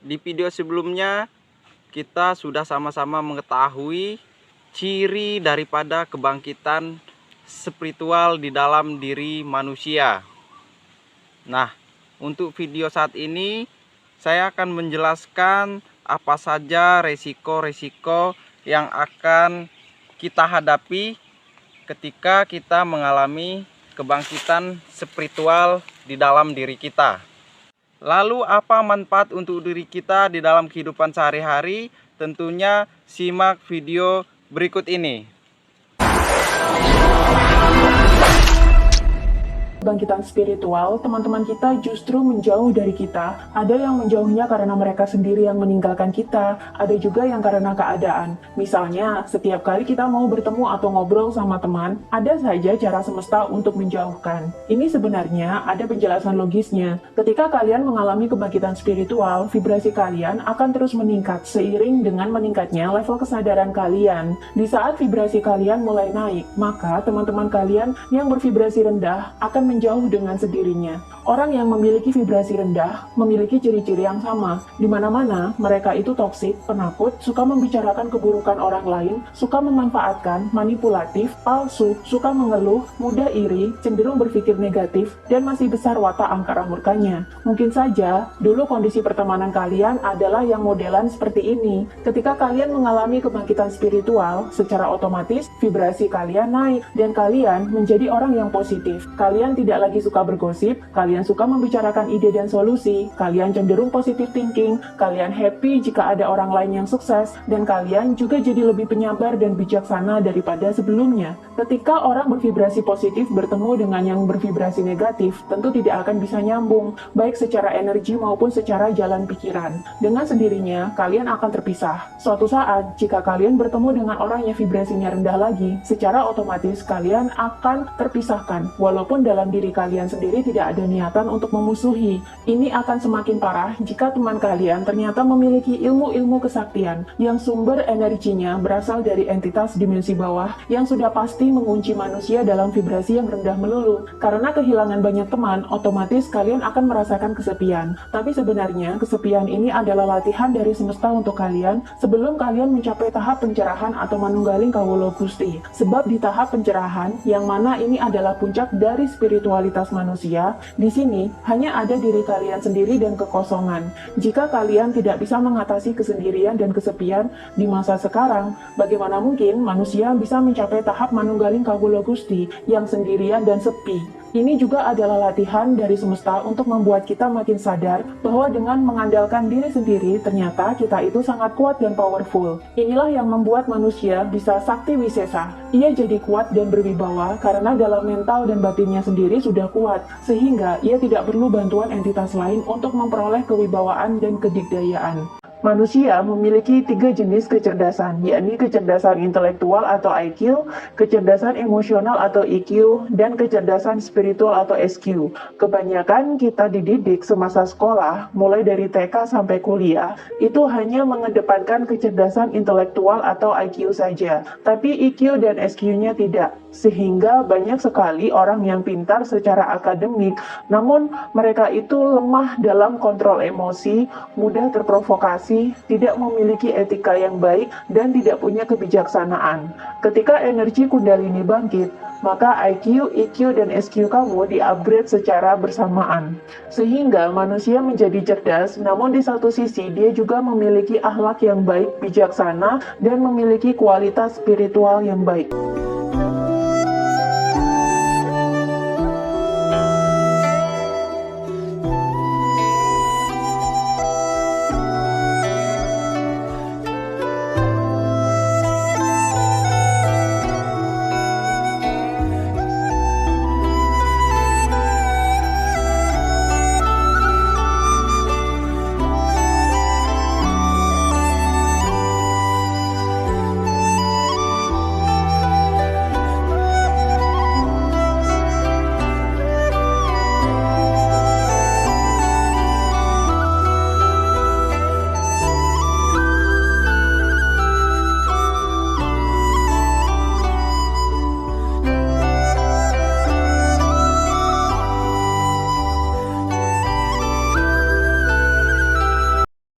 Di video sebelumnya kita sudah sama-sama mengetahui ciri daripada kebangkitan spiritual di dalam diri manusia. Nah, untuk video saat ini saya akan menjelaskan apa saja resiko-resiko yang akan kita hadapi ketika kita mengalami kebangkitan spiritual di dalam diri kita. Lalu apa manfaat untuk diri kita di dalam kehidupan sehari-hari? Tentunya simak video berikut ini. Kebangkitan spiritual, teman-teman kita justru menjauh dari kita. Ada yang menjauhnya karena mereka sendiri yang meninggalkan kita, ada juga yang karena keadaan. Misalnya, setiap kali kita mau bertemu atau ngobrol sama teman, ada saja cara semesta untuk menjauhkan. Ini sebenarnya ada penjelasan logisnya. Ketika kalian mengalami kebangkitan spiritual, vibrasi kalian akan terus meningkat seiring dengan meningkatnya level kesadaran kalian. Di saat vibrasi kalian mulai naik, maka teman-teman kalian yang bervibrasi rendah akan menjauh dengan sendirinya. Orang yang memiliki vibrasi rendah memiliki ciri-ciri yang sama. Di mana-mana, mereka itu toksik, penakut, suka membicarakan keburukan orang lain, suka memanfaatkan, manipulatif, palsu, suka mengeluh, mudah iri, cenderung berpikir negatif, dan masih besar watak angkara murkanya. Mungkin saja, dulu kondisi pertemanan kalian adalah yang modelan seperti ini. Ketika kalian mengalami kebangkitan spiritual, secara otomatis vibrasi kalian naik, dan kalian menjadi orang yang positif. Kalian tidak lagi suka bergosip, kalian suka membicarakan ide dan solusi, kalian cenderung positive thinking, kalian happy jika ada orang lain yang sukses, dan kalian juga jadi lebih penyabar dan bijaksana daripada sebelumnya. Ketika orang bervibrasi positif bertemu dengan yang bervibrasi negatif, tentu tidak akan bisa nyambung, baik secara energi maupun secara jalan pikiran. Dengan sendirinya, kalian akan terpisah. Suatu saat, jika kalian bertemu dengan orang yang vibrasinya rendah lagi, secara otomatis kalian akan terpisahkan, walaupun dalam diri kalian sendiri tidak ada niatan untuk memusuhi. Ini akan semakin parah jika teman kalian ternyata memiliki ilmu-ilmu kesaktian yang sumber energinya berasal dari entitas dimensi bawah yang sudah pasti mengunci manusia dalam vibrasi yang rendah melulu. Karena kehilangan banyak teman, otomatis kalian akan merasakan kesepian. Tapi sebenarnya kesepian ini adalah latihan dari semesta untuk kalian sebelum kalian mencapai tahap pencerahan atau manunggaling kawula Gusti. Sebab di tahap pencerahan, yang mana ini adalah puncak dari spiritualitas manusia, di sini hanya ada diri kalian sendiri dan kekosongan. Jika kalian tidak bisa mengatasi kesendirian dan kesepian di masa sekarang, bagaimana mungkin manusia bisa mencapai tahap manunggaling kawula Gusti yang sendirian dan sepi? Ini juga adalah latihan dari semesta untuk membuat kita makin sadar bahwa dengan mengandalkan diri sendiri, ternyata kita itu sangat kuat dan powerful. Inilah yang membuat manusia bisa sakti wisesa. Ia jadi kuat dan berwibawa karena dalam mental dan batinnya sendiri sudah kuat, sehingga ia tidak perlu bantuan entitas lain untuk memperoleh kewibawaan dan kedikdayaan. Manusia memiliki 3 jenis kecerdasan, yakni kecerdasan intelektual atau IQ, kecerdasan emosional atau EQ, dan kecerdasan spiritual atau SQ. Kebanyakan kita dididik semasa sekolah, mulai dari TK sampai kuliah, itu hanya mengedepankan kecerdasan intelektual atau IQ saja, tapi EQ dan SQ-nya tidak. Sehingga banyak sekali orang yang pintar secara akademik, namun mereka itu lemah dalam kontrol emosi, mudah terprovokasi, tidak memiliki etika yang baik, dan tidak punya kebijaksanaan. Ketika energi Kundalini bangkit, maka IQ, EQ, dan SQ kamu di-upgrade secara bersamaan. Sehingga manusia menjadi cerdas, namun di satu sisi dia juga memiliki akhlak yang baik, bijaksana, dan memiliki kualitas spiritual yang baik.